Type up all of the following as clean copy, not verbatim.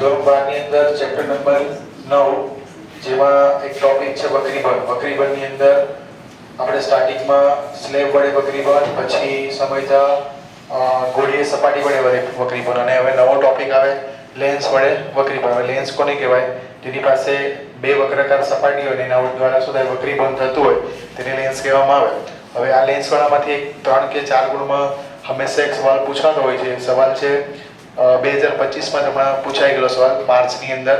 ધોરણ 12 ની અંદર ચેપ્ટર નંબર 9 જેમાં એક ટોપિક છે વક્રીબંધ. વક્રીબંધની અંદર આપણે સ્ટાર્ટિંગમાં સ્લેબ વડે વક્રીબંધ, પછી સમજ્યા ગોળીય સપાટી વડે વક્રીબંધ, અને હવે નવો ટોપિક આવે લેન્સ વડે વક્રીબંધ. હવે લેન્સ કોને કહેવાય? જેની પાસે બે વક્રાકાર સપાટી હોય અને એના દ્વારા શું થાય વક્રીબંધ થતું હોય તેને લેન્સ કહેવામાં આવે. હવે આ લેન્સ વાળામાંથી 3 કે 4 ગુણમાં હંમેશા એક સવાલ પૂછાતો હોય છે. સવાલ છે 2025માં હમણાં પૂછાઈ ગયેલો સવાલ માર્ચની અંદર.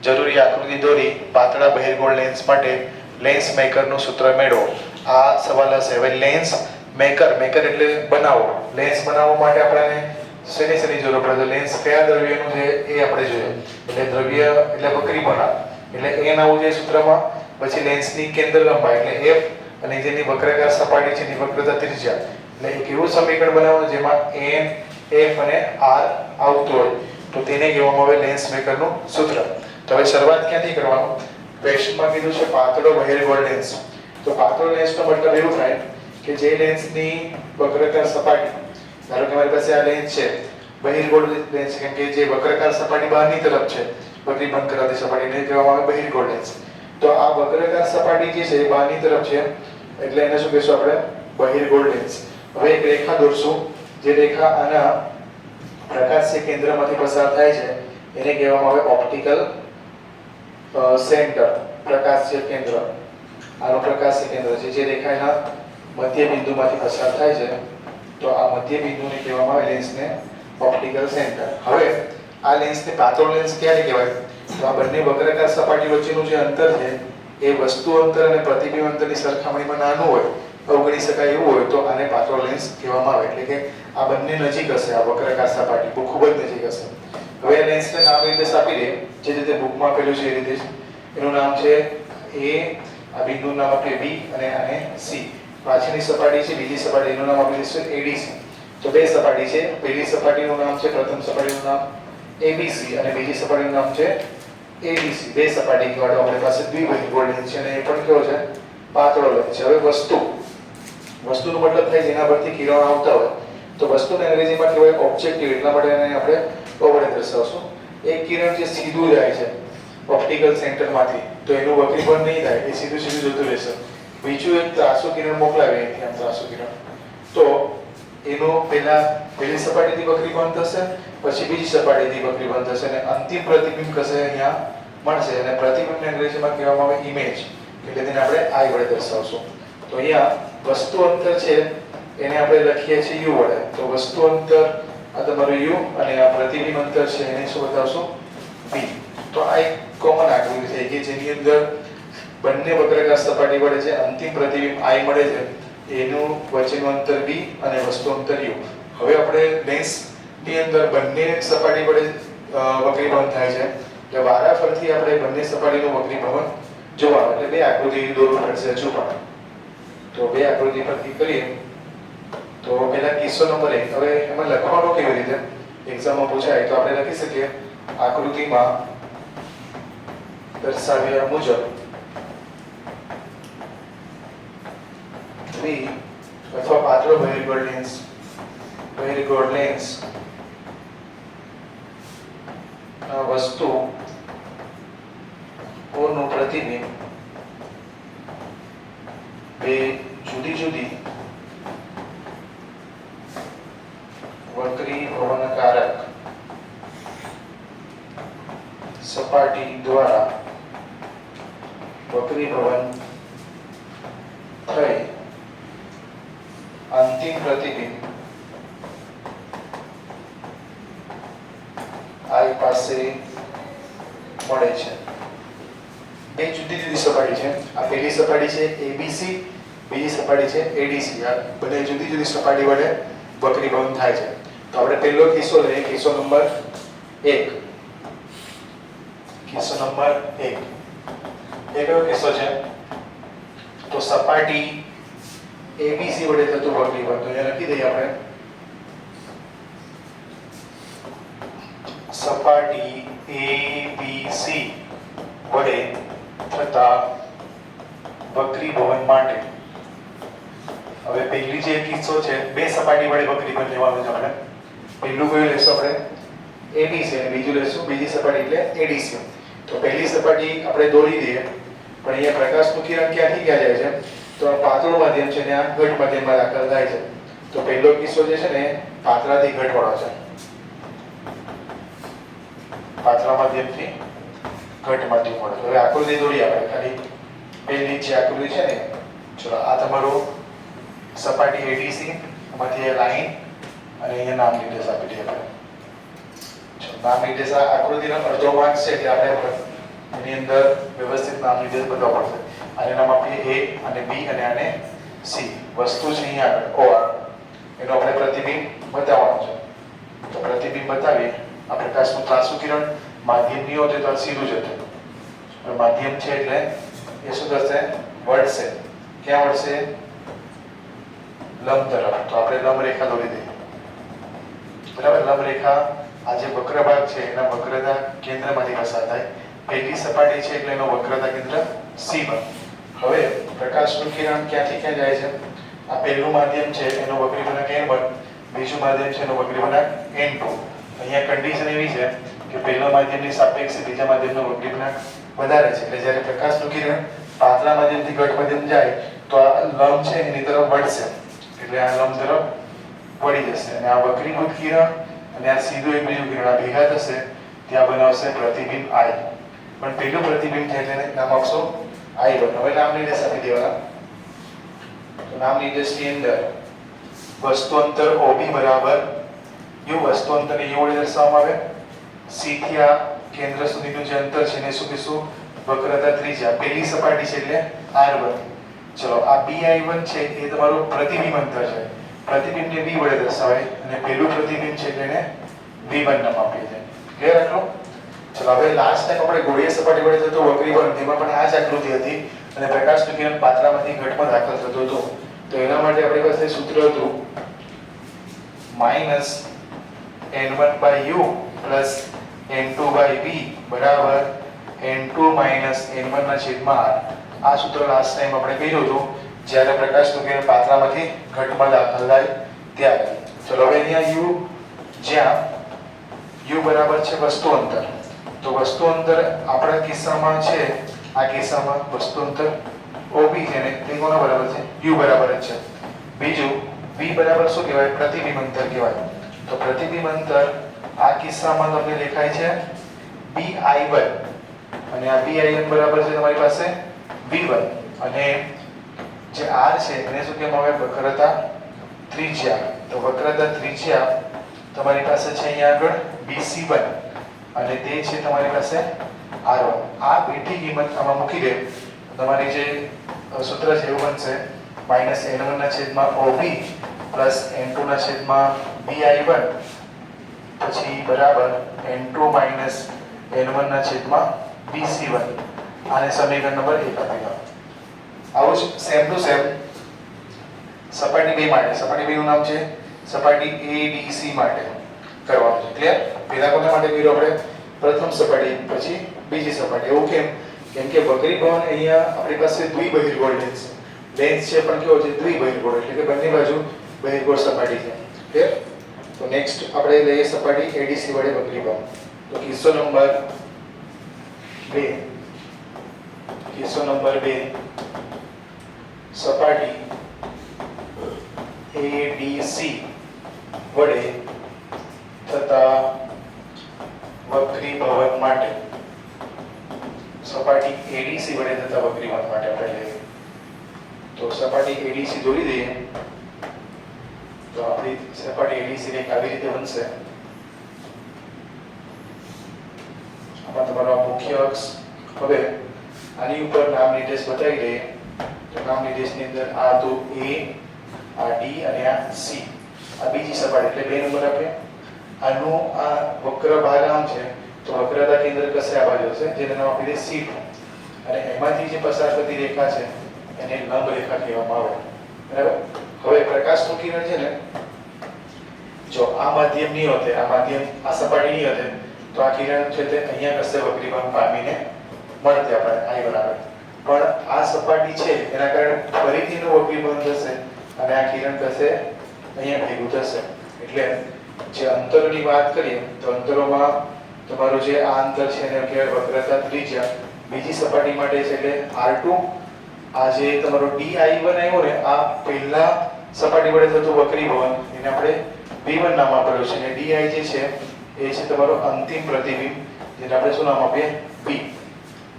જરૂરી આકૃતિ દોરી પાતળા બહિર્ગોળ લેન્સ માટે લેન્સ મેકરનું સૂત્ર મેળવો. આ સવાલ હશે. હવે લેન્સ મેકર એટલે બનાવો. લેન્સ બનાવવા માટે આપણને શેની જરૂર પડે? તો લેન્સ કયા દ્રવ્યનું છે એ આપણે જોઈએ. એટલે દ્રવ્ય એટલે વક્રીબંધ, એટલે એ આવું છે સૂત્રમાં. પછી લેન્સની કેન્દ્ર લંબાઈ એટલે f અને જેની વક્રાકાર સપાટી છે એની વક્રતા ત્રિજ્યા. એટલે એક એવું સમીકરણ બનાવવાનું જેમાં n, f અને r આવતું હોય તો તેને કહેવામાં આવે લેન્સ મેકરનું સૂત્ર. તો હવે શરૂઆત ક્યાંથી કરવાનું? ક્વેશ્ચનમાં કીધું છે પાતળો બહિર્ગોળ લેન્સ. તો પાતળો લેન્સનો મતલબ એવું થાય કે જે લેન્સની વક્રાકાર સપાટી, ધારો કે મારી પાસે આ લેન્સ છે બહિર્ગોળ લેન્સ, કેમ કે જે વક્રાકાર સપાટી બહારની તરફ છે વક્રીબંધ કરાતી સપાટી એને કહેવામાં આવે બહિર્ગોળ લેન્સ. તો આ વક્રાકાર સપાટી જે છે એ બહારની તરફ છે એટલે એને શું કહેશું આપણે? બહિર્ગોળ લેન્સ. હવે એક રેખા દોરશું. જે રેખા આના પ્રકાશીય કેન્દ્રમાંથી પસાર થાય છે એને કહેવામાં આવે ઓપ્ટિકલ સેન્ટર, પ્રકાશીય કેન્દ્ર. આનું પ્રકાશીય કેન્દ્ર છે જે રેખા એના મધ્ય બિંદુમાંથી પસાર થાય છે તો આ મધ્ય બિંદુને કહેવામાં આવે લેન્સને ઓપ્ટિકલ સેન્ટર. હવે આ લેન્સને પાતળો લેન્સ ક્યારે કહેવાય? તો આ બંને વક્રાકાર સપાટી વચ્ચેનું જે અંતર છે એ વસ્તુ અંતર અને પ્રતિબિંબ અંતરની સરખામણીમાં નાનું હોય, અવગણી શકાય એવું હોય તો આને પાતળો લેન્સ કહેવામાં આવે. એટલે કે આ બંને નજીક હશે, આ વક્રાકાર સપાટી ખૂબ જ નજીક હશે. હવે આ લેન્સને નામ નિર્દેશ આપી દે જે રીતે બુકમાં આપેલું છે એ રીતે. એનું નામ છે A, આ બિંદુનું નામ આપીએ B અને આને C. પાછળની સપાટી છે બીજી સપાટી, એનું નામ આપી દઈશું ADC. તો બે સપાટી છે. પહેલી સપાટીનું નામ છે, પ્રથમ સપાટીનું નામ ABC અને બીજી સપાટીનું નામ છે ADC. બે સપાટી વાળો આપણી પાસે દ્વિબહિર્ગોળ લેન્સ છે અને એ પણ કેવો છે? પાતળો લેન્સ છે. હવે વસ્તુનો મતલબ થાય જેના પરથી કિરણો આવતા હોય તો વસ્તુને અંગ્રેજીમાં કહેવાય ઓબ્જેક્ટિવ. એટલા માટે એને આપણે O વડે દર્શાવશું. એક કિરણ જે સીધું જાય છે ઓપ્ટિકલ સેન્ટરમાંથી તો એનું વક્રીબંધ નહીં થાય, એ સીધું જતું રહેશે. બીજું એક ત્રાસુ કિરણ મોકલાવે અહીંથી, આમ ત્રાસુ કિરણ, તો એનું પહેલી સપાટીથી વક્રીબંધ થશે, પછી બીજી સપાટીથી વક્રીબંધ થશે અને અંતિમ પ્રતિબિંબ કશે અહીંયા મળશે. અને પ્રતિબિંબને અંગ્રેજીમાં કહેવામાં આવે ઇમેજ, એટલે તેને આપણે I વડે દર્શાવશું. તો અહીંયા વસ્તુ અંતર છે એને આપણે લખીએ છીએ U વડે. તો વસ્તુ અંતર આ તમારું U અને આ પ્રતિબિંબ અંતર છે એને શું બતાવશું? B. તો આ એક કોમન આકૃતિ થઈ ગઈ જેની અંદર બંને વક્રાકાર સપાટી વડે જે અંતિમ પ્રતિબિંબ I મળે છે એનું વચ્ચેનું અંતર B અને વસ્તુ અંતર U. હવે આપણે લેન્સની અંદર બંને સપાટી વડે વક્રીભવન થાય છે એટલે વારાફરતી આપણે બંને સપાટીનું વક્રીભવન જોવાનું. એટલે બે આકૃતિ દોરવું પડશે હજુ પણ. તો બે આકૃતિ પરથી કરીએ તો પહેલા કિસ્સો નંબર 1. હવે એમાં લખવાનું કેવી રીતે એક્ઝામમાં પૂછાય તો આપણે લખી શકીએ આકૃતિમાં દર્શાવ્યા મુજબ અથવા પાતળો બહિર્ગોળ લેન્સ વસ્તુ ઓનું પ્રતિબિંબ બે જુદી જુદી વક્રીભવનકારક સપાટી દ્વારા વક્રીભવન થઈ અંતિમ પ્રતિબિંબ I પાસે મળે છે. બે જુદી જુદી સપાટી છે. આ પહેલી સપાટી છે ABC, બીજી સપાટી છે ADC. આ બંને જુદી જુદી સપાટી વડે વક્રીભવન થાય છે. તો આપણે પહેલો કિસ્સો લઈએ, કિસ્સો નંબર 1. કિસ્સો નંબર 1 એ કયો કિસ્સો છે? તો સપાટી ABC વડે થતું વક્રીભવન. તો અહીંયા લખી દઈએ આપણે સપાટી ABC વડે થતા વક્રીભવન માટે. હવે પહેલી જે કિસ્સો છે બે સપાટી વડે વક્રીભવન લેવાનું છે આપણે. પહેલું કયું લેશું આપણે? AB છે અને બીજું લેશું બીજી સપાટી એટલે ADC. તો પહેલી સપાટી આપણે દોરી દઈએ, પણ અહીંયા પ્રકાશનું કિરણ ક્યાંથી ક્યાં જાય છે? તો આ પાતળું માધ્યમ છે ને આ ઘટ માધ્યમમાં દાખલ થાય છે. તો પહેલો કિસ્સો જે છે ને પાતળાથી ઘટવાળો છે, પાતળા માધ્યમથી ઘટ માધ્યમ વાળો. હવે આકૃતિ દોરી આપણે ખાલી પહેલી જે આકૃતિ છે ને, ચલો આ તમારો સપાટી ADC, આમાંથી એ લાઈન અને અહીંયા નામ નિર્દેશ આપી દઈએ આપણે. નામ નિર્દેશ આ આકૃતિનો અડધો ભાગ છે એટલે આપણે એની અંદર વ્યવસ્થિત નામ નિર્દેશ બતાવવો પડશે. આને નામ આપીએ A અને B અને આને C. વસ્તુ છે અહીંયા આગળ OR, એનો આપણે પ્રતિબિંબ બતાવવાનું છે. તો પ્રતિબિંબ બતાવીએ. આ પ્રકાશનું ત્રાંસુ કિરણ માધ્યમની હોતે તો સીધું જશે, માધ્યમ છે એટલે એ શું થશે? વળશે. ક્યાં વળશે? લંબ તરફ. તો આપણે લંબ રેખા દોરી દઈએ, બરાબર. લંબ રેખા આ જે વક્ર ભાગ છે એના વક્રતા કેન્દ્રમાંથી પસાર થાય. પહેલી સપાટી છે એટલે એનો વક્રતા કેન્દ્ર C1. હવે પ્રકાશનું કિરણ ક્યાંથી ક્યાં જાય છે? આ પહેલું માધ્યમ છે એનો વક્રી ગુણાંક N1, બીજું માધ્યમ છે એનો વક્રી ગુણાંક N2. અહીંયા કન્ડિશન એવી છે કે પહેલા માધ્યમની સાપેક્ષે બીજા માધ્યમનો વક્રી ગુણાંક વધારે છે, એટલે જ્યારે પ્રકાશનું કિરણ પાતળા માધ્યમથી ઘટ માધ્યમ જાય તો આ લંબ છે એની તરફ વળશે, એટલે આ લંબ તરફ વળી જશે અને આ વક્રીભૂત કિરણ અને આ સીધું એકબીજું કિરણ આ ભેગા થશે, ત્યાં બનાવશે પ્રતિબિંબ I. પણ પહેલું પ્રતિબિંબ છે એટલે નામ આપશો I1. હવે નામ નિર્દેશ આપી દેવાના. તો નામ નિર્દેશની અંદર વસ્તુ અંતર OB બરાબર U. વસ્તુ અંતરને U વડે દર્શાવવામાં આવે. C થી આ કેન્દ્ર સુધીનું જે અંતર છે એને શું કહીશું? વક્રતા ત્રિજ્યા. પહેલી સપાટી છે એટલે R1. ચલો આ BI1 છે એ તમારું પ્રતિબિંબ અંતર છે. પ્રતિબિંબને V વડે દર્શાવાય અને પહેલું પ્રતિબિંબ છે એટલે એને V1 નામ આપીએ છીએ. ક્લિયર આટલું? ચલો હવે લાસ્ટ ટાઈમ આપણે ગોળીય સપાટી વડે થતો વક્રીભવન, તેમાં પણ આ જ આકૃતિ હતી અને પ્રકાશનું કિરણ પાતળામાંથી ઘટમાં દાખલ થતું હતું. તો એના માટે આપણી પાસે સૂત્ર હતું -N1/U પ્લસ N2/V બરાબર N2 N1 ના છેદમાં R. આ સૂત્ર લાસ્ટ ટાઈમ આપણે કર્યું હતું જ્યારે પ્રકાશનું કિરણ પાતળામાંથી ઘટમાં દાખલ થાય ત્યારે. ચલો હવે અહીંયા U, જ્યાં U બરાબર છે વસ્તુ અંતર, તો વસ્તુ અંતર આપણા કિસ્સામાં છે, આ કિસ્સામાં વસ્તુ અંતર OB છે ને તે કોના બરાબર છે? U બરાબર જ છે. બીજું V બરાબર શું કહેવાય? પ્રતિબિંબ અંતર કહેવાય. તો પ્રતિબિંબ અંતર આ કિસ્સામાં તમને દેખાય છે BI1 અને આ BI1 બરાબર છે તમારી પાસે V1 અને જે R છે એને શું કહેવામાં આવે? વક્રતા ત્રિજ્યા. તો વક્રતા ત્રિજ્યા તમારી પાસે છે અહીંયા આગળ BC1 અને તે છે તમારી પાસે R1. આ બેઠી કિંમત આમાં મૂકી દે તમારી જે સૂત્ર છે એવું બનશે -N1 ના છેદમાં OB પ્લસ N2 ના છેદમાં BI1 પછી બરાબર N2 N1 ના છેદમાં BC1. આને સમીકરણ નંબર 1 આપી દો. આવું જ સેમ ટુ સેમ સપાટી 2 માટે, સપાટી 2 નું નામ છે સપાટી ADC માટે કરવાનું છે. ક્લિયર? પહેલા કોના માટે કર્યું આપણે? પ્રથમ સપાટી પછી બીજી સપાટી. એવું કેમ? કેમ કે વક્રીભવન અહીંયા આપણી પાસે દ્વિબહિર્ગોળ લેન્સ છે પણ કેવો છે? દ્વિબહિર્ગોળ, એટલે કે બંને બાજુ બહિર્ગોળ સપાટી છે. ક્લિયર? તો નેક્સ્ટ આપણે લઈએ સપાટી ADC વડે વક્રીભવન. તો કિસ્સો નંબર 2, કિસ્સો નંબર 2 સપાટી ADC વડે થતા વક્રીભવન માટે, સપાટી ADC વડે થતા વક્રીભવન માટે આપણે લઈએ. તો સપાટી ADC દોરી દઈએ. તો આપણી સપાટી ADC ને આવી રીતે બનશે. આમાં તમારો મુખ્ય અક્ષ. હવે આની ઉપર નામ નિર્દેશ બતાવી દઈએ. તો નામ નિર્દેશની અંદર આ તો A, આ D અને આ C. આ બીજી સપાટી એટલે 2 નંબર આપે. આનું આ વક્ર ભાગ આમ છે તો વક્રતા કેન્દ્ર કશે આ બાજુ હશે જેનું નામ આપી દે C2 અને એમાંથી જે પસાર થતી રેખા છે એને લંબ રેખા કહેવામાં આવે. બરાબર? હવે પ્રકાશનું કિરણ છે ને, જો આ માધ્યમ નહીં હોતે, આ માધ્યમ આ સપાટી નહીં હોતે તો આ કિરણ છે તે અહીંયા કશે વક્રીભવન પામીને મળતે આપણે I બરાબર. પણ આ સપાટી છે એના કારણે ફરીથી નું વક્રીભવન થશે અને આ કિરણ કશે અહીંયા ભેગું થશે, એટલે જે અંતરોની વાત કરીએ તો અંતરોમાં તમારું જે આ અંતર છે એને કહેવાય વક્રતા ત્રિજ્યા. બીજી સપાટી માટે છે એટલે R2. આ જે તમારો DI1 આવ્યો ને આ પહેલા સપાટી વડે થતું વક્રીભવન એને આપણે V1 નામ આપેલું છે અને DI જે છે એ છે તમારો અંતિમ પ્રતિબિંબ જેને આપણે શું નામ આપીએ V.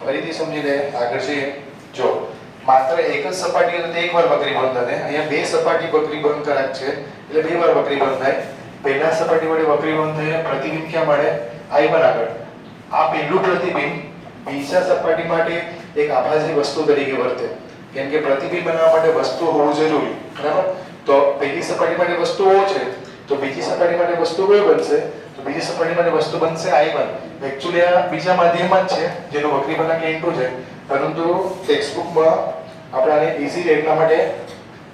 ફરીથી સમજી લે આગળ જઈએ. જો માત્ર એક જ સપાટી તો એકવાર વક્રીભવન થાય, અહીંયા બે સપાટી વક્રીભવન કરાક છે એટલે બે વાર વક્રીભવન થાય. પહેલા સપાટી વડે વક્રીભવન થઈને પ્રતિબિંબ ક્યાં મળે I1 આગળ. આ પહેલું પ્રતિબિંબ બીજા સપાટી માટે એક આભાસી વસ્તુ તરીકે વર્તે, કેમ કે પ્રતિબિંબ બનાવવા માટે વસ્તુ હોવું જરૂરી, બરાબર? તો પહેલી સપાટી માટે વસ્તુ છે તો બીજી સપાટી માટે વસ્તુ કઈ બનશે? તો બીજી સપાટી માટે વસ્તુ બનશે I1. એક્ચ્યુઅલી આ બીજા માધ્યમમાં જ છે જેનો વક્રીભવન N2 છે, પરંતુ ટેક્સ્ટબુકમાં આપણે આને ઈઝી રહે એટલા માટે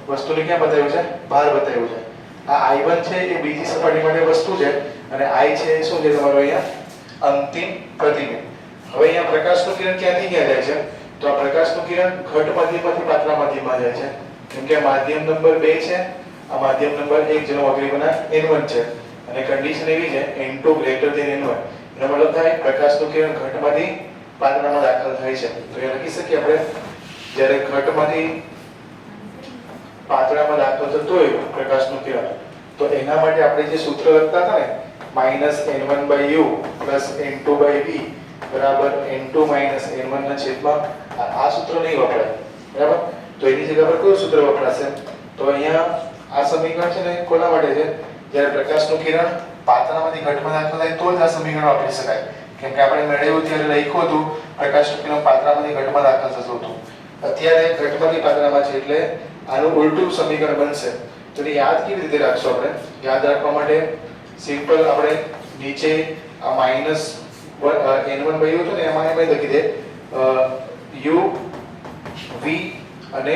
વસ્તુને ક્યાં બતાવ્યું છે? બહાર બતાવ્યું છે. આ I1 છે એ બીજી સપાટી માટે વસ્તુ છે અને I છે એ શું છે તમારો અહીંયા અંતિમ પ્રતિબિંબ. હવે અહીંયા પ્રકાશનું કિરણ ક્યાંથી ક્યાં જાય છે? તો આ પ્રકાશનું કિરણ ઘટ માધ્યમમાંથી પાતળા માધ્યમમાં જાય છે, કેમ કે માધ્યમ નંબર 2 છે, આ માધ્યમ નંબર 1 જેનો વક્રીભવન N1 છે અને કન્ડિશન એવી છે N2 greater than N1. એનો મતલબ થાય પ્રકાશનું કિરણ ઘટમાંથી પાતળામાં દાખલ થાય છે. તો એ લખી શકીએ આપણે જ્યારે ઘટમાંથી પાતળામાં દાખલ થતું હોય પ્રકાશનું કિરણ તો એના માટે આપણે જે સૂત્ર લખતા હતા ને -N1/u +N2/v બરાબર N2 - N1 ના છેદમાં આ સૂત્ર નહીં વપરાય, બરાબર? તો એની જગ્યા પર કયું સૂત્ર વપરાશે? તો અહીંયા આ સમીકરણ છે ને કોના માટે છે? જ્યારે પ્રકાશનું કિરણ પાતળામાંથી ઘટમાં દાખલ થાય તો જ આ સમીકરણ વાપરી શકાય, કેમ કે આપણે મેળવ્યું ત્યારે લખ્યું હતું પ્રકાશનું કિરણ પાતળામાંથી ઘટમાં દાખલ થતું હતું. અત્યારે ઘટમાંથી પાતળામાં છે એટલે આનું ઉલટું સમીકરણ બનશે. તો એ યાદ કેવી રીતે રાખશો? આપણે યાદ રાખવા માટે સિમ્પલ આપણે નીચે આ -N1/u હતું ને એમાં એમ લખી દે u v અને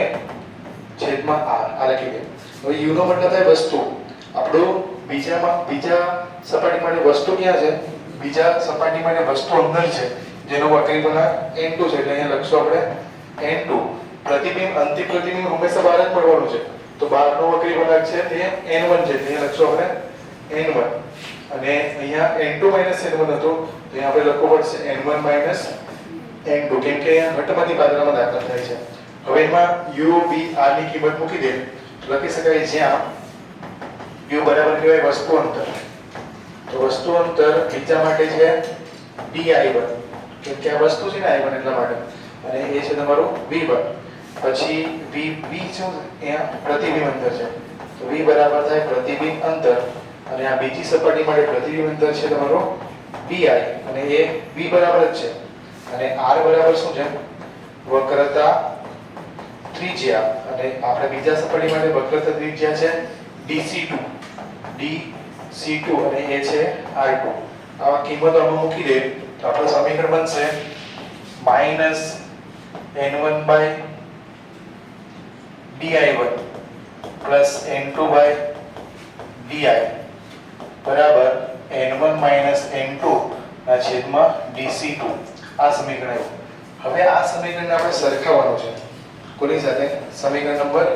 છેદમાં r આ લખી દે. હવે u નો મતલબ થાય વસ્તુ. આપણું બીજા સપાટી માટે વસ્તુ ક્યાં છે? બીજા સપાટી માટે વસ્તુ અંદર છે જેનો વક્રીભવન N2 છે એટલે અહીંયા લખશું આપણે N2. પ્રતિબિંબ અંતિમ પ્રતિબિંબ હંમેશા બહાર જ મળવાનું છે, તો બહારનો વક્રીભવન છે તે N1 છે એટલે અહીંયા લખશું આપણે N1 અને અહીંયા N2 - N1 હતું તો અહીંયા આપણે લખવું પડશે N1 - N2 કેમ કે અહીંયા ઘટમાંથી પાતળામાં દાખલ થાય છે. હવે એમાં u v r ની કિંમત મૂકી દે તો લખી શકાય જ્યાં u બરાબર કહેવાય વસ્તુ અંતર. તો વસ્તુ અંતર બીજા માટે છે dI1 કેમ કે આ વસ્તુ છે ને I1 એટલા માટે, અને એ છે તમારું v1. પછી v શું અહીંયા પ્રતિબિંબ અંતર છે તો v બરાબર થાય પ્રતિબિંબ અંતર અને આ બીજી સપાટી માટે પ્રતિબિંબ અંતર છે તમારો pi અને એ v બરાબર જ છે અને r બરાબર શું છે? વક્રતા ત્રિજ્યા. અને આપણે બીજા સપાટી માટે વક્રતા ત્રિજ્યા છે dc2 અને એ છે r2. આવા કિંમતો આમાં મૂકી દે તો આપણું સમીકરણ બનશે -N1/dI1 +N2/di બરાબર N1 - N2 ના છેદમાં dc2. આ સમીકરણ આવ્યું. હવે આ સમીકરણને આપણે સરખાવવાનું છે કોની સાથે? સમીકરણ નંબર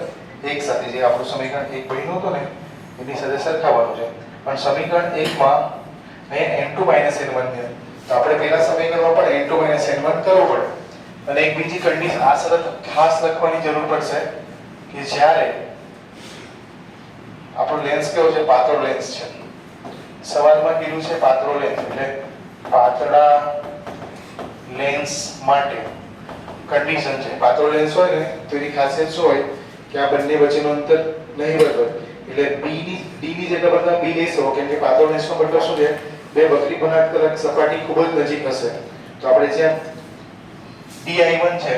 1 સાથે. જે આપણું સમીકરણ 1 બન્યું હતું ને એની સાથે સરખાવવાનું છે. પણ સમીકરણ 1 માં N2 - N1 છે તો આપણે પહેલા સમીકરણમાં પણ N2 - N1 કરવું પડે. અને એક બીજી કન્ડિશન આ શરત ખાસ લખવાની જરૂર પડશે કે જ્યારે આપણો લેન્સ કેવો છે? પાતળો લેન્સ છે. સવાલમાં કીધું છે પાતળો લેન્સ એટલે પાતળા લેન્સ માટે કન્ડિશન છે પાતળો લેન્સ હોય ને તો એની ખાસિયત શું હોય કે આ બંને વચ્ચેનું અંતર નહીવત હોય એટલે d ની જગ્યા પર તમે b લઈ શકો કેમ કે પાતળો લેન્સનો મતલબ શું છે? બે વક્રીભવનાત્મક સપાટી ખૂબ જ નજીક હશે. તો આપણે જ્યાં dI1 છે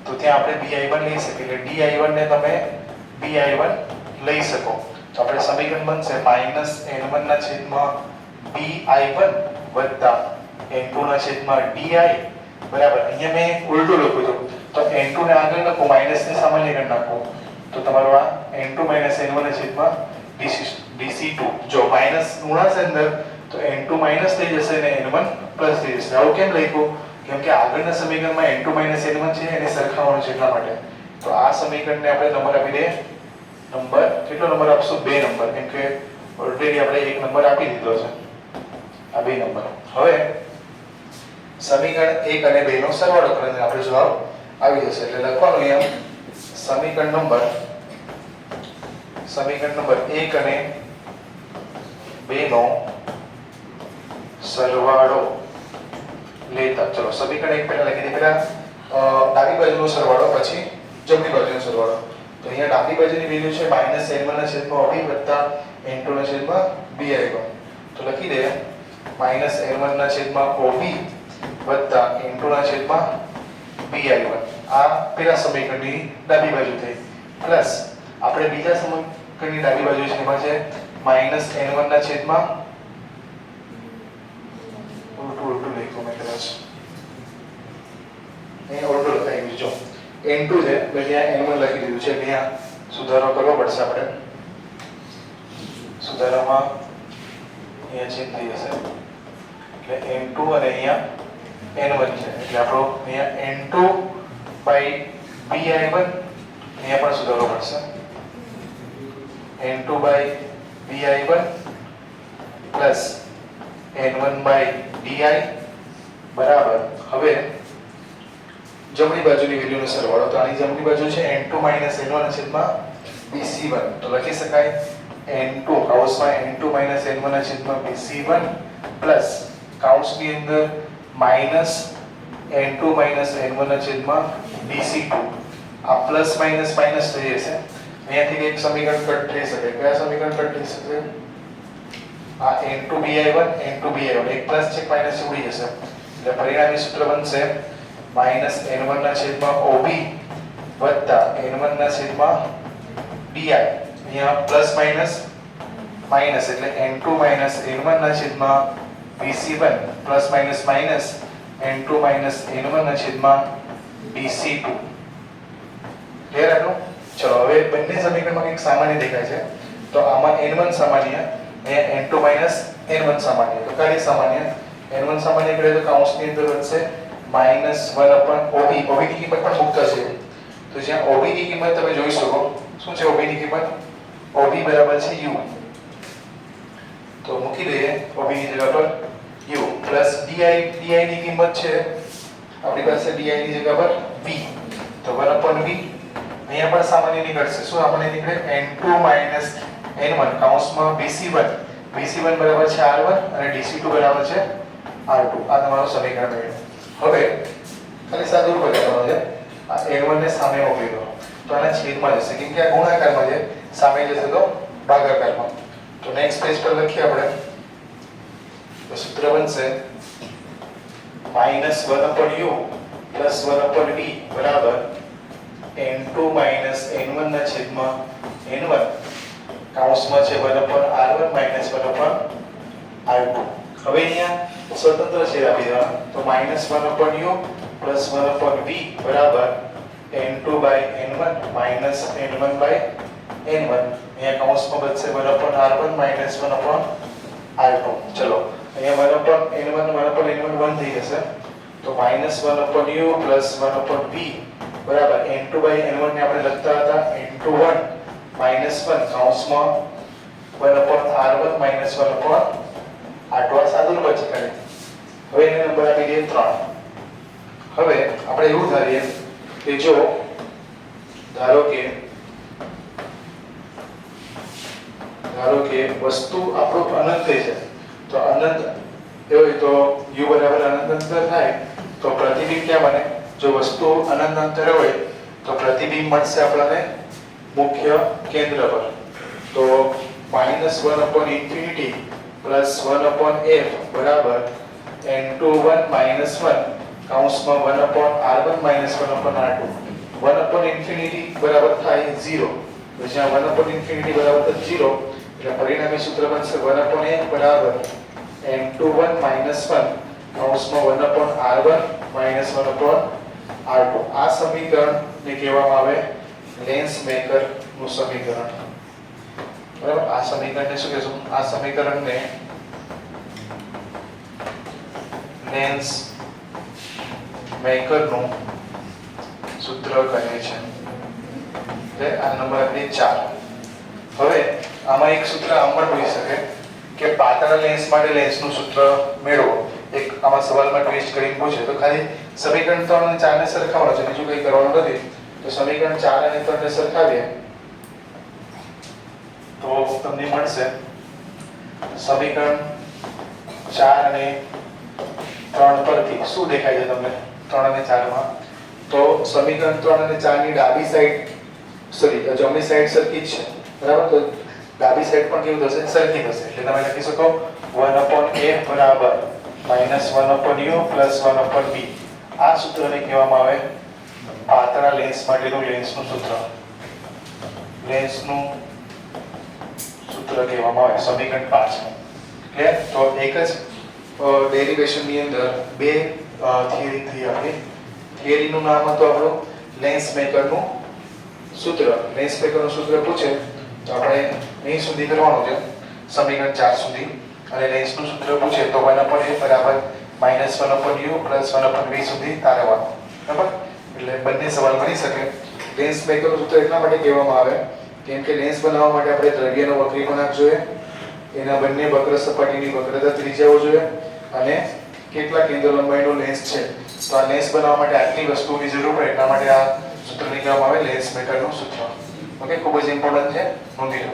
તો ત્યાં આપણે dI1 લઈ શકીએ એટલે dI1 ને તમે bi1 લઈ શકો. તો આપણે સમીકરણ બનશે -N1 ના છેદમાં bi1 વત્તા N2 ના છેદમાં di બરાબર. અહીંયા મેં ઉલટું લખ્યું હતું તો N2 ને આગળ લખો માઈનસ ને સામાન્ય કરી નાખો તો તમારો આ N2 - N1 ના છેદમાં dc2. જો માઈનસ ગુણાશે અંદર તો N2 માઈનસ થઈ જશે અને N1 પ્લસ થઈ જશે. આવું કેમ લખ્યું? કેમ કે આગળના સમીકરણમાં N2 - N1 છે એને સરખાવવાનું છે એટલા માટે. તો આ સમીકરણને આપણે નંબર આપી દે નંબર કેટલો નંબર આપશું? 2 નંબર. કેમ કે ઓલરેડી આપણે એક નંબર આપી દીધો છે, આ બે નંબર. હવે સમીકરણ 1 અને 2 નો સરવાળો કરીને આપણે જવાબ આવી જશે. એટલે લખવાનું અહીંયા સમીકરણ નંબર 1 અને 2 નો સરવાળો લેતા. ચલો સમીકરણ 1 પહેલા લખી દઈએ. પહેલા ડાબી બાજુનો સરવાળો, પછી જમણી બાજુનો સરવાળો. તો અહીંયા ડાબી બાજુની વેલ્યુ છે -n1/OB + n2/BI1. તો લખી દે -n1/OB + n2/BI1. આ પહેલા સમીકરણની ડાબી બાજુ થઈ, પ્લસ આપણે બીજા સમીકરણની ડાબી બાજુ છે એમાં છે -n1/, ઉલટું લખ્યું મેં કદાચ, અહીં ઉલટું લખાઈ ગયું. જો n2 છે એટલે ત્યાં n1 લખી દીધું છે. ત્યાં સુધારો કરવો પડશે આપણે. સુધારામાં અહીંયા ચેન્જ થઈ જશે એટલે n2 અને અહીંયા n1 છે એટલે આપણો અહીંયા n2/BI1 અહીંયા પણ સુધારો પડશે. n2/BI1 પ્લસ n1/DI બરાબર. હવે જમણી બાજુની વેલ્યુનો સરવાળો. તો આની જમણી બાજુ છે n2 - n1/BC1. તો લખી શકાય n2 n1/BC1 પ્લસ કૌંસની અંદર -n2 - n1/BC2. આ પ્લસ માઈનસ માઈનસ થઈ જશે. અહીંયાથી એક સમીકરણ કટ થઈ શકે. કયા સમીકરણ કટ થઈ શકે? આ n2/BI1 એક પ્લસ છે માઈનસ ઉડી જશે. એટલે પરિણામી સૂત્ર બનશે -n1/OB + n1/DI. અહીંયા પ્લસ માઈનસ માઈનસ એટલે n2 - n1/BC1 plus minus minus n2 - n1/BC2. Clear આટલું? ચલો હવે બંને સમીકરણમાં કંઈક સામાન્ય દેખાય છે. તો આમાં n1 સામાન્ય, અહીંયા n2 - n1 સામાન્ય. તો કઈ સામાન્ય? n1 સામાન્ય કરીએ તો કૌંસની અંદર વધશે -1/OB. OB ની કિંમત પણ મુક્ત છે. તો જ્યાં OB ની કિંમત તમે જોઈ શકો, શું છે OB ની કિંમત? OB બરાબર છે u. તો મૂકી દઈએ OB ની જગ્યા પર u પ્લસ DI ની કિંમત છે આપણી પાસે DI ની જગ્યા પર v. તો 1/v અહીંયા પણ સામાન્ય નીકળશે. શું સામાન્ય નીકળે? n2 - n1 કૌંસમાં BC1 બરાબર છે r1 અને DC2 બરાબર છે r2. આ તમારું સમીકરણ મળ્યું. હવે ખાલી સાદું રૂપ કરવાનું છે. આ n1 ને સામે મોકલી દો તો આના છેદમાં જશે, કેમ કે આ ગુણાકારમાં છે, સામે જશે તો ભાગાકારમાં. તો નેક્સ્ટ પેજ પર લખીએ આપણે. તો સૂત્ર બનશે -1/u + 1/v બરાબર n2 - n1/n1 કૌંસમાં છે 1/r1 - 1/r2. હવે અહીંયા સ્વતંત્ર છેદ આપી દેવા. તો -1/u + 1/v બરાબર n2/n1 - n1/n1. અહીંયા કૌંસમાં બચશે 1/r1 - 1/r2. ચલો અહીંયા 1/n1 થઈ જશે. તો -1/u + 1/v બરાબર n2/n1 ને આપણે લખતા હતા n2(1 - 1) કૌંસમાં 1/r1 - 1/r2. આ સાદું રૂપ છે ખાલી. હવે એને નંબર આપી દઈએ 3. હવે આપણે એવું ધારીએ કે જો ધારો કે વસ્તુ આપણો અનંત છે, તો અનંત હોય તો u બરાબર અનંત અંતર થાય તો પ્રતિબિંબ ક્યાં બને? જો વસ્તુ અનંત અંતરે હોય તો પ્રતિબિંબ મળશે આપણને મુખ્ય કેન્દ્ર પર. તો -1/∞ + 1/f બરાબર n2(1 - 1) કૌંસમાં 1/r1 - 1/r2. 1/∞ બરાબર થાય 0. તો જ્યાં 1/∞ બરાબર 0 એટલે પરિણામી સૂત્ર બનશે 1/f બરાબર n2(1 - 1) કૌંસમાં 1/r1 - 1/r2. આ સમીકરણને કહેવામાં આવે લેન્સ મેકર નું સમીકરણ. બરાબર? આ સમીકરણને શું કહેશું? આ સમીકરણને લેન્સ મેકર નું સૂત્ર કહે છે. આ નંબર આપણી 4. હવે આમાં એક સૂત્ર આમ પણ હોઈ શકે કે પાતળા લેન્સ માટે લેન્સનું સૂત્ર મેળવો. એક આમાં સવાલમાં ટ્વિસ્ટ કરીને પૂછે તો ખાલી સમીકરણ 3 અને 4 ને સરખાવવાનું છે, બીજું કંઈ કરવાનું નથી. તો સમીકરણ 4 અને 3 ને સરખાવીએ તો તમને મળશે સમીકરણ 4 અને 3 પરથી શું દેખાય છે તમને 3 અને 4 માં? તો સમીકરણ 3 અને 4 ની ડાબી સાઈડ જમણી સાઈડ સરખી જ છે, બરાબર? તો ડાબી સાઈડ પણ કેવું થશે? સરખી થશે. એટલે તમે લખી શકો 1/a બરાબર -1/u + 1/b. આ સૂત્રને કહેવામાં આવે પાતળા લેન્સ માટેનું લેન્સનું સૂત્ર. લેન્સનું સૂત્ર કહેવામાં આવે સમીકરણ 5. ક્લિયર? તો એક જ ડેરિવેશન ની અંદર બે થિયરી થઈ આપણી. થિયરીનું નામ હતું આપણું લેન્સ મેકરનું સૂત્ર. લેન્સ મેકરનું સૂત્ર પૂછે તો આપણે અહીં સુધી કરવાનું છે, સમીકરણ 4 સુધી. અને લેન્સનું સૂત્ર પૂછે તો 1/a બરાબર -1/u + 1/v સુધી તારવવાનું. બરાબર? એટલે બંને સવાલ બની શકે. લેન્સ મેકરનું સૂત્ર એટલા માટે કહેવામાં આવે કેમ કે લેન્સ બનાવવા માટે આપણે દ્રવ્યનો વક્રીકોણાંક જોઈએ, એના બંને વક્ર સપાટીની વક્રતા ત્રિજ્યાઓ જોઈએ, અને કેટલા કેન્દ્ર લંબાઈનો લેન્સ છે. તો આ લેન્સ બનાવવા માટે આટલી વસ્તુઓની જરૂર પડે, એટલા માટે આ સૂત્રને કહેવામાં આવે લેન્સ મેકરનું સૂત્ર. ઓકે, ખૂબ જ ઇમ્પોર્ટન્ટ છે, નોંધી લો.